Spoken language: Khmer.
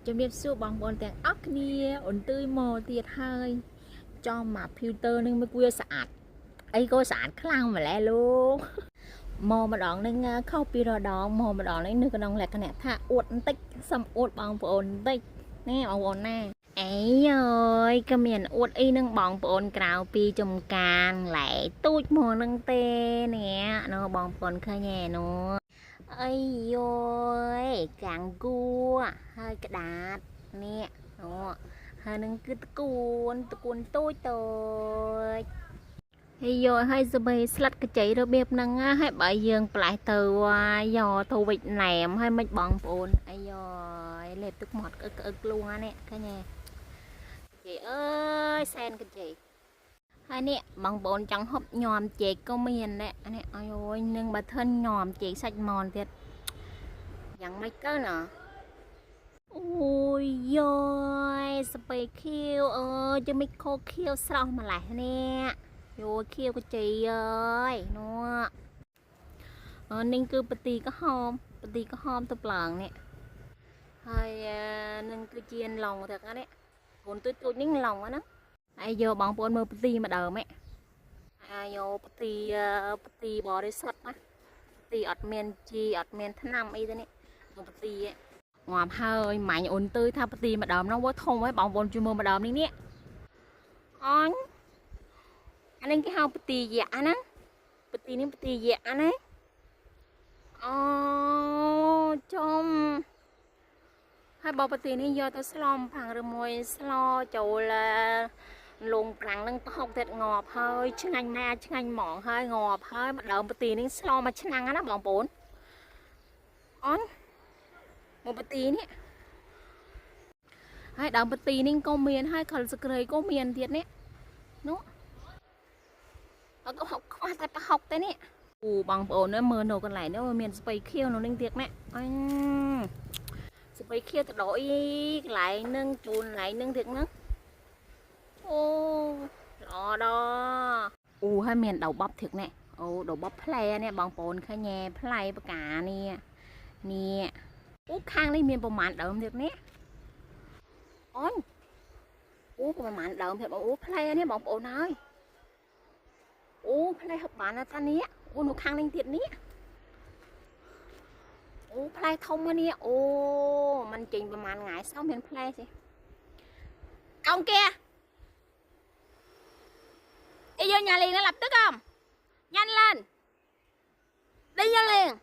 ជំរាបសួរបងប្អូនទាំងអស់គ្នាអូនទើយមកទៀតហើយចំមក filter នឹងមើលវាស្អាតអីក៏ស្អាតខ្លាំងម្ល៉េះលោកមកម្ដងនឹងខុសពីរដងមកម្ដងនេះនៅក្នុងលក្ខណៈថាអួតបន្តិចសំអួតបងប្អូនបន្តិចនេះបងប្អូនណាអីអើយក៏មានអួតអីនឹងបងប្អូនក្រៅពីចំការឡែទូចមកនឹងទេនេះនោះបងប្អូនឃើញទេនោះអីយោកាំងគួហើយក្តាតនេះអូហើយនឹងគឺតគួនតូចតូចហើយយោហើយសបេស្លាត់កញ្ចៃរបៀបហ្នឹងហើយបើយើងផ្លែទៅយកទៅវិចណែមហើយមិនបងប្អូនអីយោលេបទឹកមាត់ក្អឹកលួងនេះឃើញទេចេអើយសែនកញ្ចៃហើយនេះបងប្អូនចង់ហូបញោមចេកក៏មានដែរនេះអើយនឹងបើធិនញោមចេកសាច់មន់ទៀតយ៉ាងម៉េចទៅណាអូយយោសពេខៀវអើយจะមិនខោខៀវស្រស់ម្លេះនេះយោខៀវកញ្ចៃអើយនោះនេះគឺបទីក្រហមទៅប្លង់នេះហើយនឹងគឺជាឡុងទៅនេះកូនទូចនេះឡុងហ្នឹងហើយយកបងប្អូនមើលបទីម្ដងហ្នឹងអាយកបទីបរិសុទ្ធណាបទីអត់មានជីអត់មានថ្នាំអីទេនេះបទីងាប់ហើយម៉ាញ់អូនទៅថាបទីម្ដងហ្នឹងវាធំហើយបងប្អូនជួយមើលម្ដងនេះអញអានេះគេហៅបទីយៈហ្នឹងបទីនេះបទីយៈណាអូចំហើយបើបទីនេះយកទៅស្លំផាំងឬមួយស្លចូលលងប្រាំងនឹងទៅហុកទៀតងាប់ហើយឆ្ងាញ់ណាឆ្ងាញ់ហ្មងហើយងាប់ហើយម្ដងបទីនេះស្លមកឆ្នាំងណាបងប្អូនអនមកបទីនេះហើយដើមបទីនេះក៏មានហើយខលសក្រីក៏មានទៀតនេះនោះអត់ក៏ហុកខ្វះតែប្រហុកទេនេះអូបងប្អូនមើលនៅកន្លែងនេះមានស្បៃខៀវនៅនេះទៀតណាអញស្បៃខៀវទៅដល់អីកន្លែងនឹងជូនកន្លែងនឹងទៀតហ្នឹងអូល្អដល់អូហើយមានដៅបបធឹកនេះអូដៅបបផ្លែនេះបងប្អូនឃើញទេផ្លែបកានេះអូខាងនេះមានប្រមាណដើមទៀតនេះអូនអូប្រមាណដើមទៀតអូផ្លែនេះបងប្អូនហើយអូផ្លែហឹបបានថានេះអូនៅខាងនេះទៀតនេះអូផ្លែធំនេះអូมันចេញប្រមាណថ្ងៃសោះមានផ្លែទេông kia đi vô nhà liền nó lập tức không nhanh lên đi vô liền